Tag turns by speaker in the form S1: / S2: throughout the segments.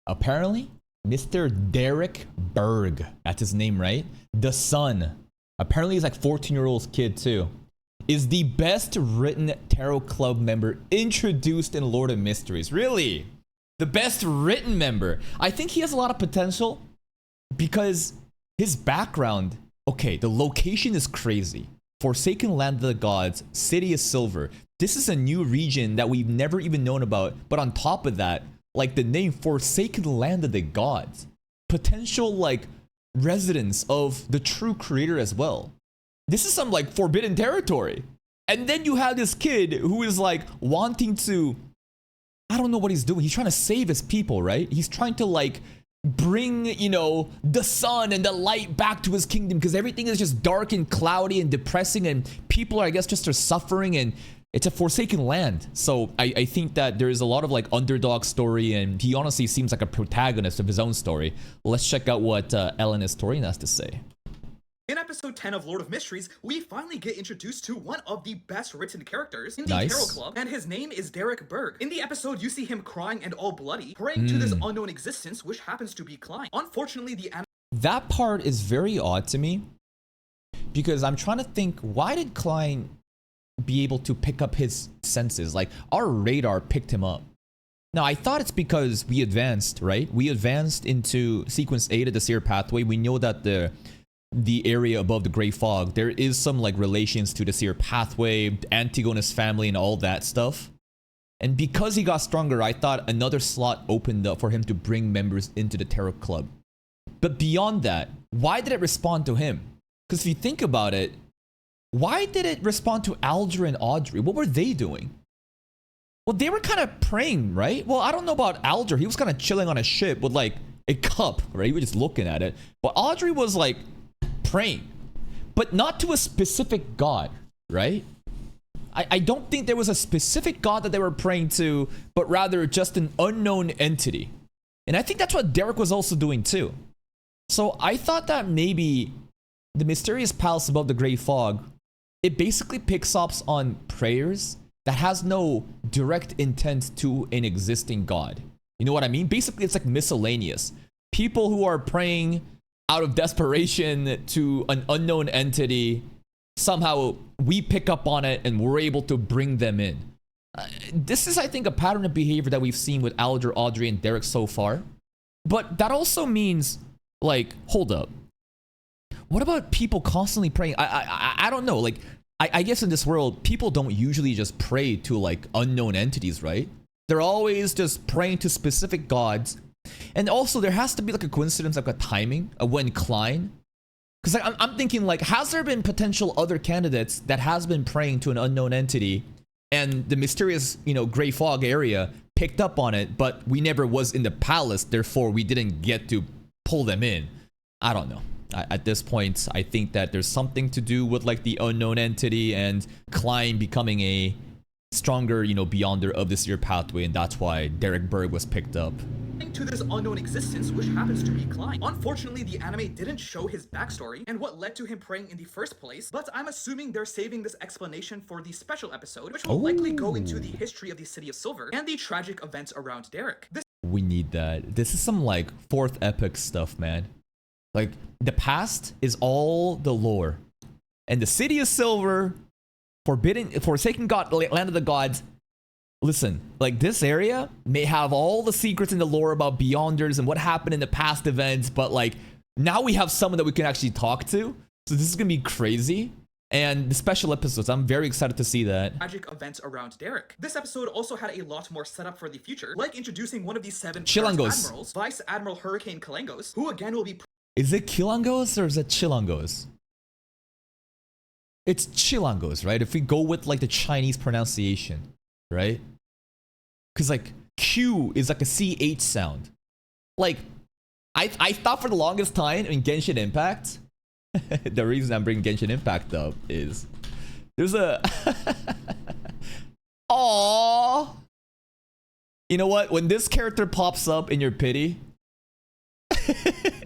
S1: Apparently, Mr. Derrick BERG, that's his name, right? The son, apparently he's like 14-year-old kid too, is the best written tarot club member introduced in Lord of Mysteries. Really? The best written member. I think he has a lot of potential because his background, okay, the location is crazy. Forsaken Land of the Gods, City of Silver. This is a new region that we've never even known about. But on top of that, like the name Forsaken Land of the Gods, potential like residents of the true creator as well. This is some like forbidden territory. And then you have this kid who is like wanting to, I don't know what he's doing. He's trying to save his people, right? He's trying to like bring, you know, the sun and the light back to his kingdom because everything is just dark and cloudy and depressing and people are, I guess, just are suffering and it's a forsaken land. So I think that there is a lot of like underdog story and he honestly seems like a protagonist of his own story. Let's check out what Ellen Historian has to say.
S2: In episode 10 of Lord of Mysteries, we finally get introduced to one of the best written characters in the Tarot Club, and his name is DERRICK BERG. In the episode, you see him crying and all bloody, praying to this unknown existence, which happens to be Klein. Unfortunately,
S1: that part is very odd to me, because I'm trying to think, why did Klein be able to pick up his senses? Like, our radar picked him up. Now, I thought it's because we advanced, right? We advanced into Sequence 8 of the Seer Pathway. We know that the area above the Gray Fog, there is some like relations to the Seer Pathway, Antigone's family and all that stuff. And because he got stronger, I thought another slot opened up for him to bring members into the Tarot Club. But beyond that, why did it respond to him? Because if you think about it, why did it respond to Alger and Audrey? What were they doing? Well, they were kind of praying, right? Well, I don't know about Alger. He was kind of chilling on a ship with like a cup, right? He was just looking at it. But Audrey was like praying, but not to a specific god, right? I don't think there was a specific god that they were praying to, but rather just an unknown entity. And I think that's what Derrick was also doing too. So I thought that maybe the mysterious palace above the Gray Fog, it basically picks up on prayers that has no direct intent to an existing god. You know what I mean? Basically, it's like miscellaneous. People who are praying out of desperation to an unknown entity, somehow we pick up on it and we're able to bring them in. This is, I think, a pattern of behavior that we've seen with Alger, Audrey, and Derrick so far. But that also means, like, hold up. What about people constantly praying? I don't know. Like, I guess in this world, people don't usually just pray to, like, unknown entities, right? They're always just praying to specific gods. And also, there has to be, like, a coincidence, like a timing of when Klein. Because like, I'm thinking, like, has there been potential other candidates that has been praying to an unknown entity and the mysterious, you know, Gray Fog area picked up on it, but we never was in the palace, therefore we didn't get to pull them in? I don't know. At this point, I think that there's something to do with like the unknown entity and Klein becoming a stronger, you know, beyonder of this Seer Pathway, and that's why DERRICK BERG was picked up.
S2: To this unknown existence, which happens to be Klein. Unfortunately, the anime didn't show his backstory and what led to him praying in the first place, but I'm assuming they're saving this explanation for the special episode, which will likely go into the history of the City of Silver and the tragic events around Derrick.
S1: We need that. This is some like fourth epic stuff, man. Like, the past is all the lore. And the City of Silver, Forsaken God, Land of the Gods. Listen, like, this area may have all the secrets in the lore about Beyonders and what happened in the past events, but like, now we have someone that we can actually talk to. So this is gonna be crazy. And the special episodes, I'm very excited to see that.
S2: Tragic events around Derrick. This episode also had a lot more setup for the future, like introducing one of the 7 admirals, Vice Admiral Hurricane Kalangos, who again will be...
S1: Is it Kilangos or is it Chilangos? It's Chilangos, right? If we go with like the Chinese pronunciation, right? Because like Q is like a CH sound. Like, I thought for the longest time in Genshin Impact, the reason I'm bringing Genshin Impact up is there's a... Aww. You know what? When this character pops up in your pity,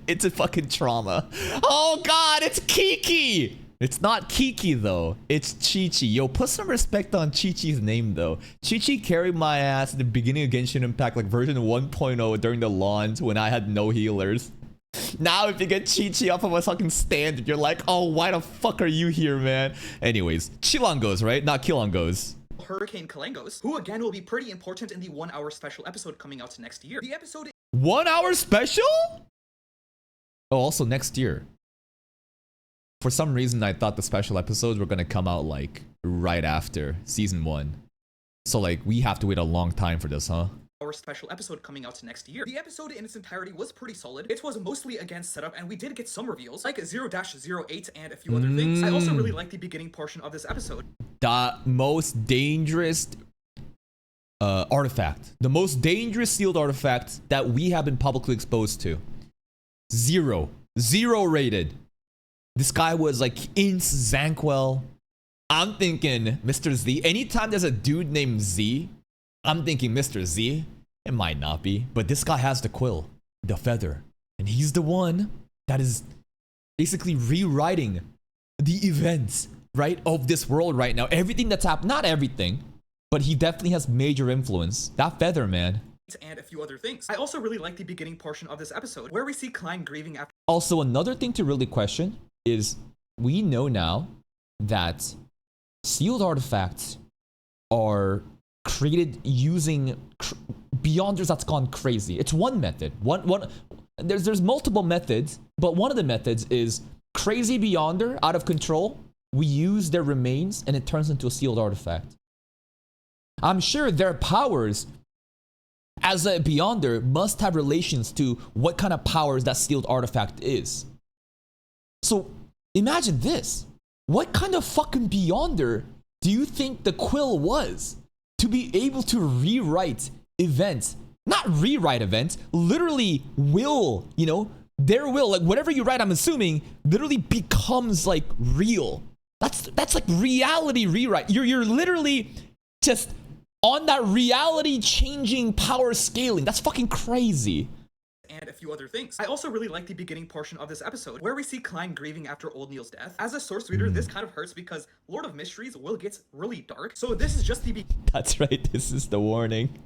S1: it's a fucking trauma. Oh god, it's Kiki! It's not Kiki though. It's Chi-Chi. Yo, put some respect on Chi-Chi's name though. Chi-Chi carried my ass at the beginning of Genshin Impact, like version 1.0 during the launch when I had no healers. Now if you get Chi-Chi off of a fucking stand, you're like, oh, why the fuck are you here, man? Anyways, Chilangos, right? Not Kilangos.
S2: Hurricane Kalangos, who again will be pretty important in the 1 hour special episode coming out next year. The episode
S1: 1 hour special? Oh, also next year. For some reason, I thought the special episodes were gonna come out like right after season 1. So like we have to wait a long time for this, huh?
S2: Our special episode coming out next year. The episode in its entirety was pretty solid. It was mostly again setup, and we did get some reveals, like 0-08 and a few other things. I also really like the beginning portion of this episode.
S1: The most dangerous artifact. The most dangerous sealed artifact that we have been publicly exposed to. 0 rated. This guy was like Ince Zanquel. I'm thinking Mr. Z. Anytime there's a dude named Z, I'm thinking Mr. Z. It might not be, but this guy has the quill, the feather, and he's the one that is basically rewriting the events, right, of this world right now. Everything that's happened, not everything, but he definitely has major influence. That feather, man.
S2: And a few other things. I also really like the beginning portion of this episode, where we see Klein grieving after.
S1: Also, another thing to really question is we know now that sealed artifacts are created using Beyonders that's gone crazy. It's one method. There's multiple methods, but one of the methods is crazy Beyonder out of control. We use their remains and it turns into a sealed artifact. I'm sure their powers as a Beyonder must have relations to what kind of powers that sealed artifact is. So imagine this. What kind of fucking Beyonder do you think the quill was to be able to rewrite events? Not rewrite events, literally will, you know, their will, like whatever you write, I'm assuming, literally becomes like real. That's like reality rewrite. You're literally just on that reality changing power scaling. That's fucking crazy.
S2: And a few other things. I also really like the beginning portion of this episode, where we see Klein grieving after Old Neil's death. As a source reader, this kind of hurts because Lord of Mysteries will get really dark. So this is just the
S1: That's right, this is the warning.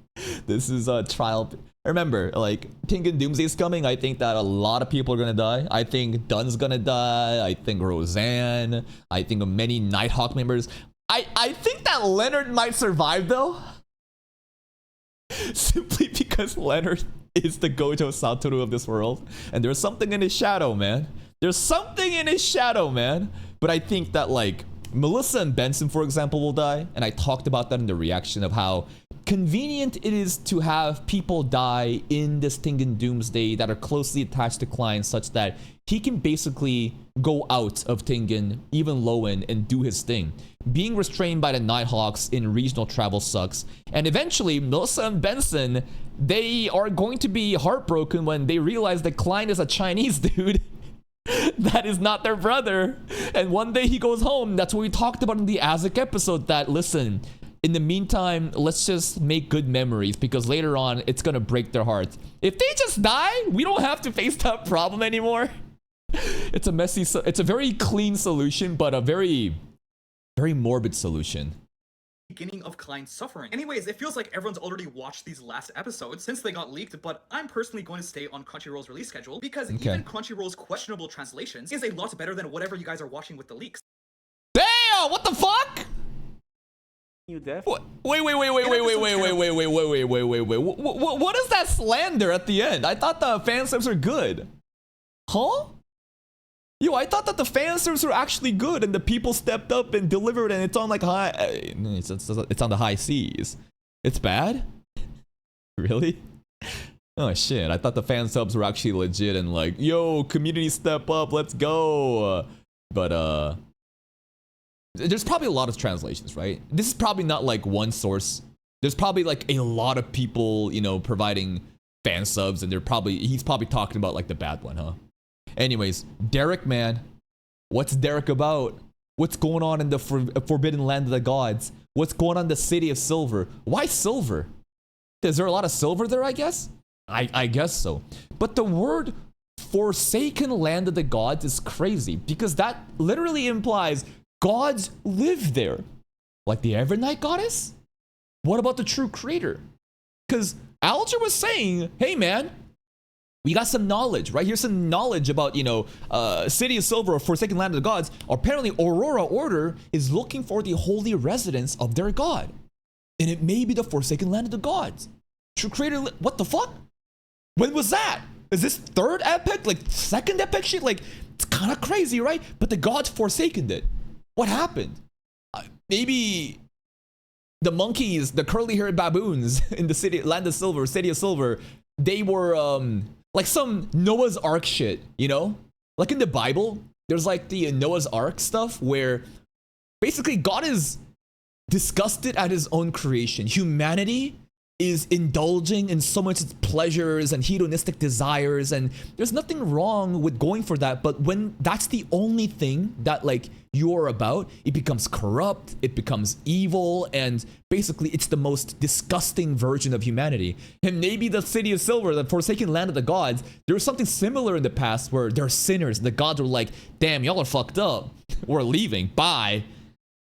S1: This is a trial. Remember, like, Tengen Doomsday is coming. I think that a lot of people are gonna die. I think Dun's gonna die. I think Roseanne. I think of many Nighthawk members. I think that Leonard might survive though. Simply because Leonard is the Gojo Satoru of this world. And there's something in his shadow, man. There's something in his shadow, man. But I think that, like, Melissa and Benson, for example, will die. And I talked about that in the reaction of how convenient it is to have people die in this Tengen Doomsday that are closely attached to Klein, such that he can basically go out of Tengen, even Lowen, and do his thing. Being restrained by the Nighthawks in regional travel sucks. And eventually, Melissa and Benson, they are going to be heartbroken when they realize that Klein is a Chinese dude. That is not their brother. And one day he goes home. That's what we talked about in the Azek episode, that, listen, in the meantime, let's just make good memories, because later on, it's gonna break their hearts. If they just die, we don't have to face that problem anymore. It's a messy, it's a very clean solution, but a very, very morbid solution.
S2: Beginning of Klein's suffering. Anyways, it feels like everyone's already watched these last episodes since they got leaked, but I'm personally going to stay on Crunchyroll's release schedule because even Crunchyroll's questionable translations is a lot better than whatever you guys are watching with the leaks.
S1: Damn, what the fuck?
S3: You deaf?
S1: Wait. What is that slander at the end? I thought the fan subs are good. Huh? Yo, I thought that the fan service were actually good and the people stepped up and delivered, and it's on like high, it's on the high seas. It's bad? Really? Oh shit, I thought the fan subs were actually legit and like, yo, community step up, let's go. But there's probably a lot of translations, right? This is probably not like one source. There's probably like a lot of people, you know, providing fan subs, and he's probably talking about like the bad one, huh? Anyways, Derrick, man. What's Derrick about? What's going on in the Forbidden Land of the Gods? What's going on in the City of Silver? Why silver? Is there a lot of silver there, I guess? I guess so. But the word Forsaken Land of the Gods is crazy because that literally implies gods live there. Like the Evernight goddess? What about the true creator? Because Alger was saying, hey man, we got some knowledge, right? Here's some knowledge about, City of Silver or Forsaken Land of the Gods. Apparently, Aurora Order is looking for the holy residence of their god. And it may be the Forsaken Land of the Gods. True creator, what the fuck? When was that? Is this third epic? Like second epic shit? Like, it's kind of crazy, right? But the gods forsaken it. What happened? Maybe the monkeys, the curly-haired baboons in the Land of Silver, City of Silver, they were like some Noah's Ark shit, Like in the Bible, there's like the Noah's Ark stuff where basically God is disgusted at his own creation. Humanity is indulging in so much pleasures and hedonistic desires, and there's nothing wrong with going for that, but when that's the only thing that like you're about, it becomes corrupt, it becomes evil, and basically it's the most disgusting version of humanity. And maybe the City of Silver, the Forsaken Land of the Gods, there was something similar in the past where they're sinners, the gods were like, damn, y'all are fucked up, we're leaving, bye.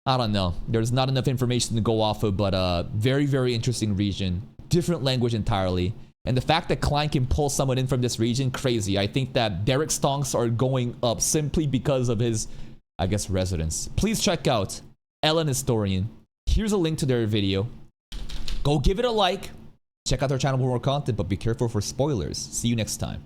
S1: I don't know. There's not enough information to go off of, but very, very interesting region. Different language entirely. And the fact that Klein can pull someone in from this region, crazy. I think that DERRICK stonks are going up simply because of his, I guess, residence. Please check out Ellen Historian. Here's a link to their video. Go give it a like. Check out their channel for more content, but be careful for spoilers. See you next time.